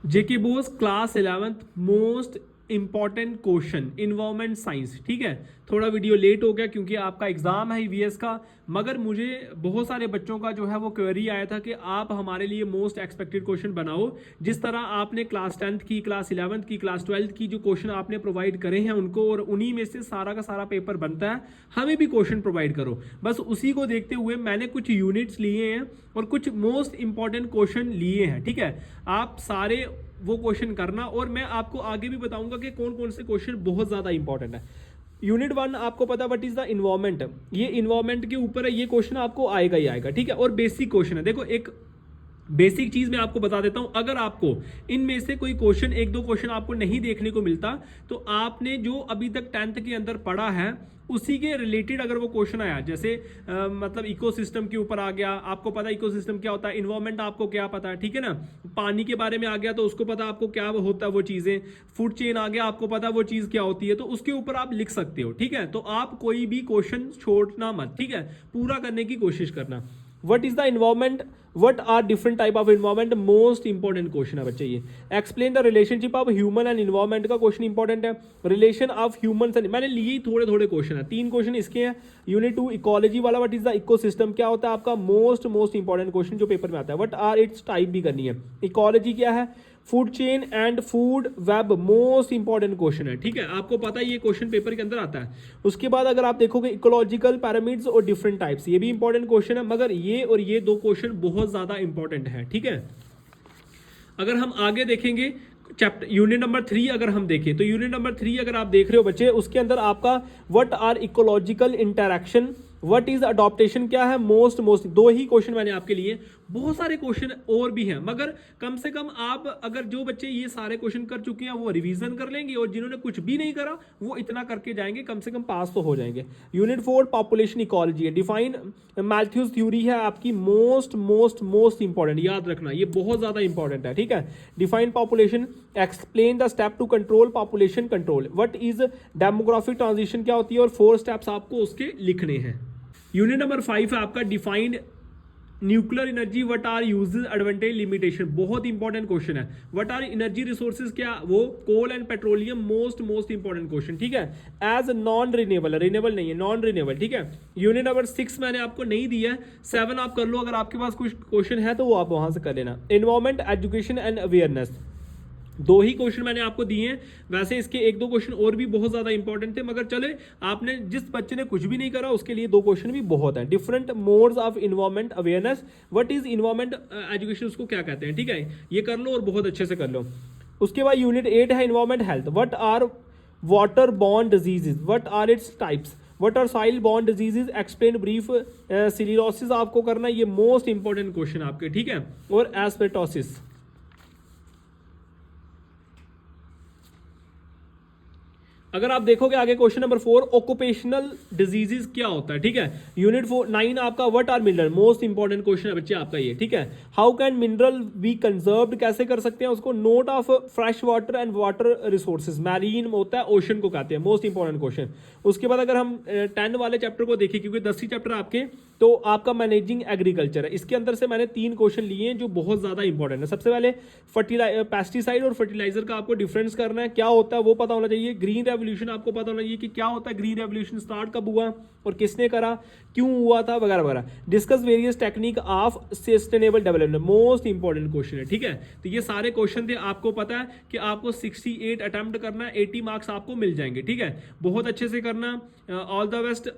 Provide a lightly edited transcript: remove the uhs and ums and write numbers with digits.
जेके BOSE class 11th most important question environment science. ठीक है, थोड़ा वीडियो लेट हो गया क्योंकि आपका एग्जाम है ईवीएस का, मगर मुझे बहुत सारे बच्चों का जो है वो क्वेरी आया था कि आप हमारे लिए मोस्ट एक्सपेक्टेड क्वेश्चन बनाओ। जिस तरह आपने क्लास 10th की, क्लास 11th की, क्लास 12th की जो क्वेश्चन आपने प्रोवाइड करे हैं उनको, और उन्हीं में से सारा का सारा पेपर बनता है, हमें भी क्वेश्चन प्रोवाइड करो। बस उसी को देखते हुए मैंने कुछ यूनिट्स लिए हैं और कुछ मोस्ट इंपॉर्टेंट क्वेश्चन लिए हैं। ठीक है, आप सारे वो क्वेश्चन करना, और मैं आपको आगे भी बताऊंगा कि कौन कौन से क्वेश्चन बहुत ज्यादा इंपॉर्टेंट है। यूनिट 1 आपको पता व्हाट इज द इन्वायरमेंट, ये इन्वायरमेंट के ऊपर है, ये क्वेश्चन आपको आएगा ही आएगा। ठीक है, और बेसिक क्वेश्चन है। देखो, एक बेसिक चीज मैं आपको बता देता हूं, अगर आपको इनमें से कोई क्वेश्चन, एक दो क्वेश्चन आपको नहीं देखने को मिलता, तो आपने जो अभी तक 10th के अंदर पढ़ा है उसी के रिलेटेड अगर वो क्वेश्चन आया, जैसे मतलब इकोसिस्टम के ऊपर आ गया, आपको पता है इकोसिस्टम क्या होता है, इन्वायरमेंट आपको क्या पता है, ठीक है ना, पानी के बारे में आ गया तो उसको पता आपको क्या होता है वो चीजें, फूड चेन आ गया आपको पता वो चीज क्या होती है, तो उसके ऊपर आप लिख सकते हो। ठीक है, तो आप कोई भी क्वेश्चन छोड़ना मत, ठीक है, पूरा करने की कोशिश करना। What is the environment, what are different type of environment, most important question है बच्चे ये। Explain the relationship of human and environment का क्वेश्चन इंपॉर्टेंट है। रिलेशन ऑफ ह्यूमन एंड, मैंने लिए थोड़े थोड़े क्वेश्चन है, 3 क्वेश्चन इसके हैं। यूनिट 2 इकोलॉजी वाला, वट इज द इकोसिस्टम क्या होता है आपका, मोस्ट मोस्ट इंपॉर्टेंट क्वेश्चन जो पेपर में आता है। वट आर इट्स टाइप भी करनी है। इकोलॉजी क्या है, food chain and food web, most important question है। ठीक है, आपको पता है ये क्वेश्चन पेपर के अंदर आता है। उसके बाद अगर आप देखोगे इकोलॉजिकल पैरामीड्स और डिफरेंट टाइप्स, ये भी इंपॉर्टेंट क्वेश्चन है, मगर ये और ये 2 क्वेश्चन बहुत ज्यादा इंपॉर्टेंट है। ठीक है, अगर हम आगे देखेंगे चैप्टर यूनिट नंबर 3 अगर हम देखें, तो यूनिट नंबर 3 अगर आप देख रहे हो बच्चे, उसके अंदर आपका what are ecological interaction, what is adaptation क्या है, मोस्ट मोस्ट 2 ही क्वेश्चन मैंने आपके लिए। बहुत सारे क्वेश्चन और भी हैं, मगर कम से कम आप अगर जो बच्चे ये सारे क्वेश्चन कर चुके हैं वो रिवीजन कर लेंगे, और जिन्होंने कुछ भी नहीं करा वो इतना करके जाएंगे, कम से कम पास तो हो जाएंगे। यूनिट 4 पॉपुलेशन इकोलॉजी है। डिफाइन मैथ्यूज थ्योरी है आपकी, मोस्ट मोस्ट मोस्ट इंपॉर्टेंट, याद रखना ये बहुत ज्यादा इंपॉर्टेंट है। ठीक है, define population, explain the step to control population control, what is demographic transition क्या होती है, और 4 स्टेप्स आपको उसके लिखने हैं। यूनिट नंबर 5 है आपका defined nuclear energy, what are uses advantage limitation, बहुत इंपॉर्टेंट क्वेश्चन है। व्हाट आर एनर्जी रिसोर्सेज क्या, वो coal and petroleum, most most important question. ठीक है, एज नॉन रिन्यूएबल, रिन्यूएबल नहीं है, नॉन रिन्यूएबल। ठीक है, यूनिट नंबर 6 मैंने आपको नहीं दिया है, 7 आप कर लो, अगर आपके पास कुछ क्वेश्चन है तो वो आप वहां से कर लेना। Environment, education and awareness, 2 he question मैंने आपको दिए हैं। वैसे इसके 1-2 क्वेश्चन और भी बहुत ज्यादा इंपॉर्टेंट थे, मगर चले, आपने जिस बच्चे ने कुछ भी नहीं करा उसके लिए 2 क्वेश्चन भी बहुत है। Different modes of environment awareness, what is environment education, उसको क्या कहते हैं। ठीक है, ये कर लो और बहुत अच्छे से कर लो। उसके बाद यूनिट 8 है environment health, what are water borne diseases, what are its types, what are soil borne diseases, explain brief, silicosis आपको करना, ये मोस्ट इंपॉर्टेंट क्वेश्चन आपके। ठीक है, और एस्पेटोसिस। अगर आप देखोगे आगे क्वेश्चन नंबर 4 ऑक्यूपेशनल डिजीजेस क्या होता है। ठीक है, यूनिट 9 आपका what are mineral, most important question है बच्चे आपका ये। ठीक है, how can mineral be conserved, कैसे कर सकते हैं उसको। Note of fresh water and water resources, marine होता है, ओशन को कहते हैं, मोस्ट इंपॉर्टेंट क्वेश्चन। उसके बाद अगर हम 10 वाले चैप्टर को देखें, क्योंकि 10 ही चैप्टर आपके, तो आपका मैनेजिंग एग्रीकल्चर है, इसके अंदर से मैंने 3 क्वेश्चन लिए हैं जो बहुत ज्यादा इंपॉर्टेंट है। सबसे पहले पेस्टिसाइड और फर्टिलाइजर का आपको डिफरेंस करना है, क्या होता है वो पता होना चाहिए। ग्रीन रेवोल्यूशन आपको पता होना चाहिए कि क्या होता है, ग्रीन रेवोल्यूशन स्टार्ट कब हुआ और किसने करा, क्यों हुआ था, वगैरह वगैरह। Discuss various technique of sustainable development, most important question है। ठीक है, तो ये सारे क्वेश्चन थे, आपको पता है कि आपको 68 अटेम्प्ट करना है, 80 मार्क्स आपको मिल जाएंगे। ठीक है, बहुत अच्छे से करना, ऑल द बेस्ट।